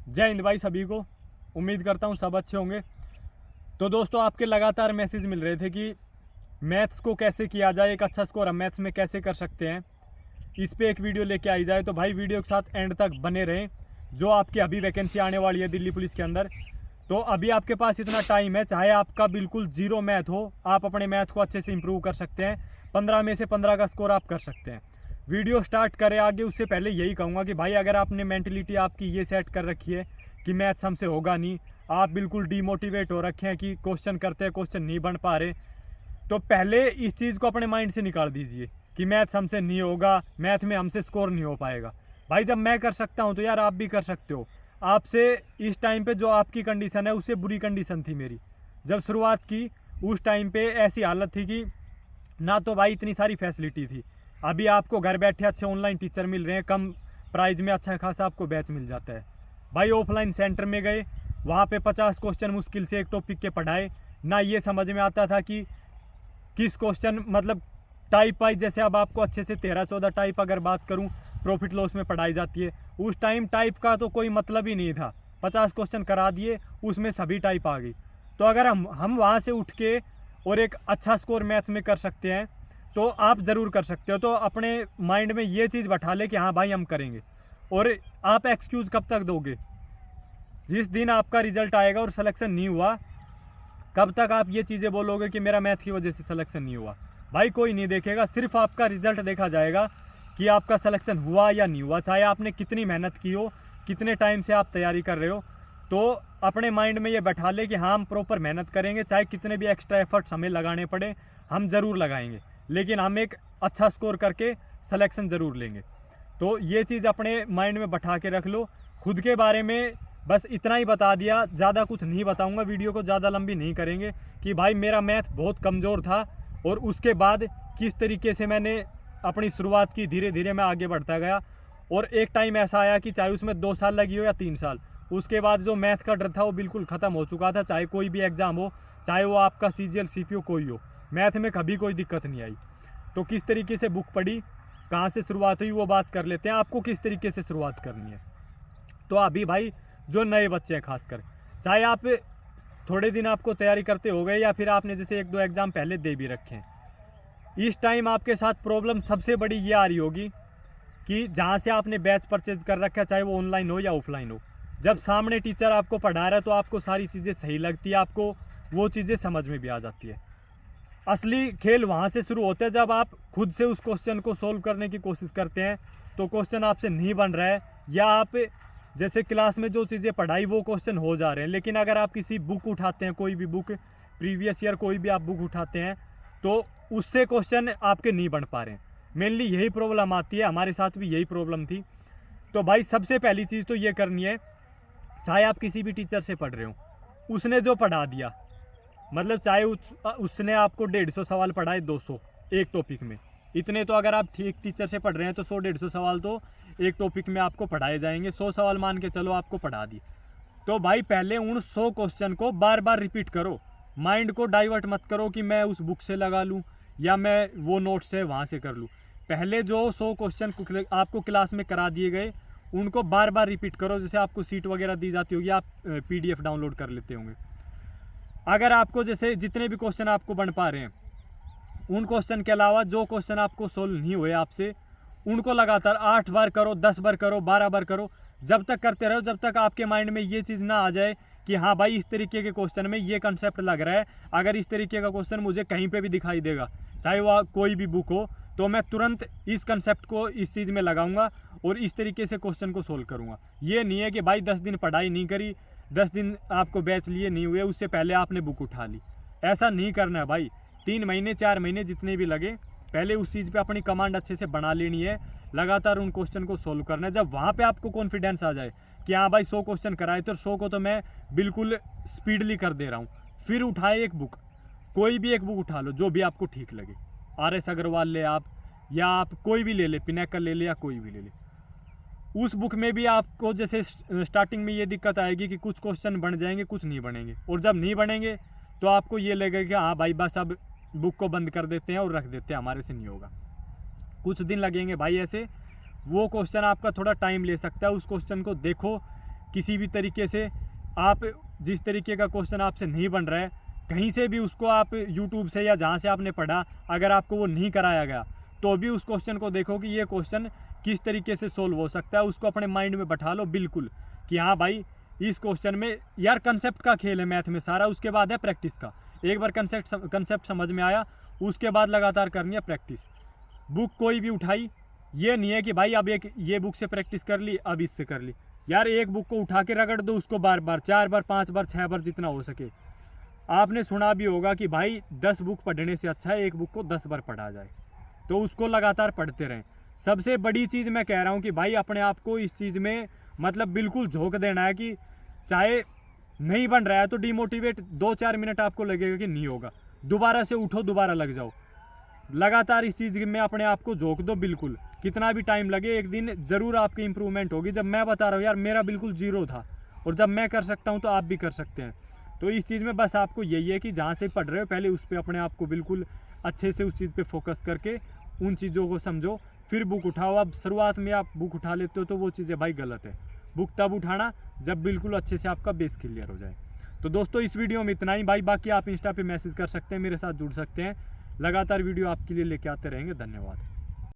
जय हिंद भाई सभी को। उम्मीद करता हूँ सब अच्छे होंगे। तो दोस्तों, आपके लगातार मैसेज मिल रहे थे कि मैथ्स को कैसे किया जाए, एक अच्छा स्कोर हम मैथ्स में कैसे कर सकते हैं, इस पे एक वीडियो लेके आई जाए। तो भाई वीडियो के साथ एंड तक बने रहें। जो आपकी अभी वैकेंसी आने वाली है दिल्ली पुलिस के अंदर, तो अभी आपके पास इतना टाइम है, चाहे आपका बिल्कुल जीरो मैथ हो, आप अपने मैथ को अच्छे से इंप्रूव कर सकते हैं। 15 में से 15 का स्कोर आप कर सकते हैं। वीडियो स्टार्ट करें आगे, उससे पहले यही कहूँगा कि भाई अगर आपने मेंटलिटी आपकी ये सेट कर रखी है कि मैथ्स हमसे होगा नहीं, आप बिल्कुल डीमोटिवेट हो रखे हैं कि क्वेश्चन करते हैं क्वेश्चन नहीं बन पा रहे, तो पहले इस चीज़ को अपने माइंड से निकाल दीजिए कि मैथ्स हमसे नहीं होगा, मैथ में हमसे स्कोर नहीं हो पाएगा। भाई जब मैं कर सकता हूँ तो यार आप भी कर सकते हो। आपसे इस टाइम पे जो आपकी कंडीशन है उससे बुरी कंडीशन थी मेरी। जब शुरुआत की उस टाइम पे ऐसी हालत थी कि ना तो भाई इतनी सारी फैसिलिटी थी। अभी आपको घर बैठे अच्छे ऑनलाइन टीचर मिल रहे हैं, कम प्राइस में अच्छा खासा आपको बैच मिल जाता है। भाई ऑफलाइन सेंटर में गए, वहाँ पे 50 क्वेश्चन मुश्किल से एक टॉपिक के पढ़ाए, ना ये समझ में आता था कि किस क्वेश्चन मतलब टाइप वाइज, जैसे अब आपको अच्छे से 13-14 टाइप अगर बात करूं प्रॉफिट लॉस में पढ़ाई जाती है, उस टाइम टाइप का तो कोई मतलब ही नहीं था। 50 क्वेश्चन करा दिए, उसमें सभी टाइप आ गई। तो अगर हम वहाँ से उठ के और एक अच्छा स्कोर मैथ्स में कर सकते हैं तो आप ज़रूर कर सकते हो। तो अपने माइंड में ये चीज़ बैठा ले कि हाँ भाई हम करेंगे। और आप एक्सक्यूज़ कब तक दोगे? जिस दिन आपका रिजल्ट आएगा और सिलेक्शन नहीं हुआ, कब तक आप ये चीज़ें बोलोगे कि मेरा मैथ की वजह से सिलेक्शन नहीं हुआ? भाई कोई नहीं देखेगा, सिर्फ आपका रिजल्ट देखा जाएगा कि आपका सिलेक्शन हुआ या नहीं हुआ। चाहे आपने कितनी मेहनत की हो, कितने टाइम से आप तैयारी कर रहे हो, तो अपने माइंड में ये बैठा ले कि हाँ हम प्रॉपर मेहनत करेंगे, चाहे कितने भी एक्स्ट्रा एफर्ट्स हमें लगाने पड़े हम ज़रूर लगाएंगे, लेकिन हम एक अच्छा स्कोर करके सिलेक्शन ज़रूर लेंगे। तो ये चीज़ अपने माइंड में बैठा के रख लो। खुद के बारे में बस इतना ही बता दिया, ज़्यादा कुछ नहीं बताऊंगा, वीडियो को ज़्यादा लंबी नहीं करेंगे कि भाई मेरा मैथ बहुत कमज़ोर था और उसके बाद किस तरीके से मैंने अपनी शुरुआत की, धीरे धीरे मैं आगे बढ़ता गया। और एक टाइम ऐसा आया कि चाहे उसमें 2 साल लगी हो या 3 साल, उसके बाद जो मैथ का डर था वो बिल्कुल ख़त्म हो चुका था। चाहे कोई भी एग्ज़ाम हो, चाहे वो आपका CGL CPO कोई हो, मैथ में कभी कोई दिक्कत नहीं आई। तो किस तरीके से बुक पढ़ी, कहाँ से शुरुआत हुई, वो बात कर लेते हैं। आपको किस तरीके से शुरुआत करनी है? तो अभी भाई जो नए बच्चे हैं खासकर, चाहे आप थोड़े दिन आपको तैयारी करते हो गए या फिर आपने जैसे 1-2 एग्ज़ाम पहले दे भी रखे हैं, इस टाइम आपके साथ प्रॉब्लम सबसे बड़ी ये आ रही होगी कि जहाँ से आपने बैच परचेज कर रखा है, चाहे वो ऑनलाइन हो या ऑफलाइन हो, जब सामने टीचर आपको पढ़ा रहा है तो आपको सारी चीज़ें सही लगती है, आपको वो चीज़ें समझ में भी आ जाती है। असली खेल वहाँ से शुरू होता है जब आप खुद से उस क्वेश्चन को सोल्व करने की कोशिश करते हैं, तो क्वेश्चन आपसे नहीं बन रहा है, या आप जैसे क्लास में जो चीज़ें पढ़ाई वो क्वेश्चन हो जा रहे हैं, लेकिन अगर आप किसी बुक उठाते हैं, कोई भी बुक, प्रीवियस ईयर कोई भी आप बुक उठाते हैं, तो उससे क्वेश्चन आपके नहीं बन पा रहे हैं। मेनली यही प्रॉब्लम आती है, हमारे साथ भी यही प्रॉब्लम थी। तो भाई सबसे पहली चीज़ तो ये करनी है, चाहे आप किसी भी टीचर से पढ़ रहे हो, उसने जो पढ़ा दिया, मतलब चाहे उसने आपको 150 सवाल पढ़ाए, 200 एक टॉपिक में, इतने तो अगर आप ठीक टीचर से पढ़ रहे हैं तो 100-150 सवाल तो एक टॉपिक में आपको पढ़ाए जाएंगे। 100 सवाल मान के चलो आपको पढ़ा दिए, तो भाई पहले उन 100 क्वेश्चन को बार बार रिपीट करो। माइंड को डाइवर्ट मत करो कि मैं उस बुक से लगा लूँ या मैं वो नोट्स है वहाँ से कर लूँ। पहले जो 100 क्वेश्चन आपको क्लास में करा दिए गए उनको बार बार रिपीट करो। जैसे आपको सीट वगैरह दी जाती होगी, आप PDF डाउनलोड कर लेते होंगे। अगर आपको जैसे जितने भी क्वेश्चन आपको बन पा रहे हैं, उन क्वेश्चन के अलावा जो क्वेश्चन आपको सोल्व नहीं हुए आपसे, उनको लगातार 8 बार करो, 10 बार करो, 12 बार करो, जब तक करते रहो जब तक आपके माइंड में ये चीज़ ना आ जाए कि हाँ भाई इस तरीके के क्वेश्चन में ये कंसेप्ट लग रहा है, अगर इस तरीके का क्वेश्चन मुझे कहीं पे भी दिखाई देगा, चाहे वह कोई भी बुक हो, तो मैं तुरंत इस कंसेप्ट को इस चीज़ में लगाऊंगा और इस तरीके से क्वेश्चन को सोल्व करूँगा। ये नहीं है कि भाई 10 दिन पढ़ाई नहीं करी, 10 दिन आपको बैच लिए नहीं हुए, उससे पहले आपने बुक उठा ली। ऐसा नहीं करना है भाई। 3 महीने 4 महीने जितने भी लगे, पहले उस चीज़ पे अपनी कमांड अच्छे से बना लेनी है, लगातार उन क्वेश्चन को सोल्व करना है। जब वहाँ पे आपको कॉन्फिडेंस आ जाए कि हाँ भाई 100 क्वेश्चन कराए तो 100 को तो मैं बिल्कुल स्पीडली कर दे रहा हूँ, फिर उठाए एक बुक, कोई भी एक बुक उठा लो जो भी आपको ठीक लगे। RS अग्रवाल ले आप, या आप कोई भी ले ले, पिनेकल ले ले, या कोई भी ले ले। उस बुक में भी आपको जैसे स्टार्टिंग में ये दिक्कत आएगी कि कुछ क्वेश्चन बन जाएंगे, कुछ नहीं बनेंगे, और जब नहीं बनेंगे तो आपको ये लगेगा कि हाँ भाई बस अब बुक को बंद कर देते हैं और रख देते हैं, हमारे से नहीं होगा। कुछ दिन लगेंगे भाई ऐसे, वो क्वेश्चन आपका थोड़ा टाइम ले सकता है। उस क्वेश्चन को देखो किसी भी तरीके से आप जिस तरीके का क्वेश्चन आपसे नहीं बन रहा है, कहीं से भी उसको आप यूट्यूब से या जहाँ से आपने पढ़ा, अगर आपको वो नहीं कराया गया तो भी उस क्वेश्चन को देखो कि ये क्वेश्चन किस तरीके से सोल्व हो सकता है। उसको अपने माइंड में बैठा लो बिल्कुल कि हाँ भाई इस क्वेश्चन में यार कंसेप्ट का खेल है मैथ में सारा, उसके बाद है प्रैक्टिस का। एक बार कंसेप्ट समझ में आया, उसके बाद लगातार करनी है प्रैक्टिस। बुक कोई भी उठाई, ये नहीं है कि भाई अब एक ये बुक से प्रैक्टिस कर ली अब इससे कर ली। यार एक बुक को उठा के रगड़ दो, उसको बार बार 4 बार 5 बार 6 बार जितना हो सके। आपने सुना भी होगा कि भाई 10 बुक पढ़ने से अच्छा है एक बुक को 10 बार पढ़ा जाए, तो उसको लगातार पढ़ते रहें। सबसे बड़ी चीज़ मैं कह रहा हूँ कि भाई अपने आप को इस चीज़ में मतलब बिल्कुल झोंक देना है कि चाहे नहीं बन रहा है तो डिमोटिवेट 2-4 मिनट आपको लगेगा कि नहीं होगा, दोबारा से उठो, दोबारा लग जाओ, लगातार इस चीज़ में अपने आप को झोंक दो बिल्कुल। कितना भी टाइम लगे एक दिन ज़रूर आपकी इंप्रूवमेंट होगी। जब मैं बता रहा हूँ यार मेरा बिल्कुल जीरो था, और जब मैं कर सकता हूँ तो आप भी कर सकते हैं। तो इस चीज़ में बस आपको यही है कि जहाँ से पढ़ रहे हो पहले उस पर अपने आप को बिल्कुल अच्छे से उस चीज़ पे फोकस करके उन चीज़ों को समझो, फिर बुक उठाओ। अब शुरुआत में आप बुक उठा लेते हो तो वो चीज़ें भाई गलत है। बुक तब उठाना जब बिल्कुल अच्छे से आपका बेस क्लियर हो जाए। तो दोस्तों इस वीडियो में इतना ही भाई, बाकी आप इंस्टा पे मैसेज कर सकते हैं, मेरे साथ जुड़ सकते हैं, लगातार वीडियो आपके लिए लेके आते रहेंगे। धन्यवाद।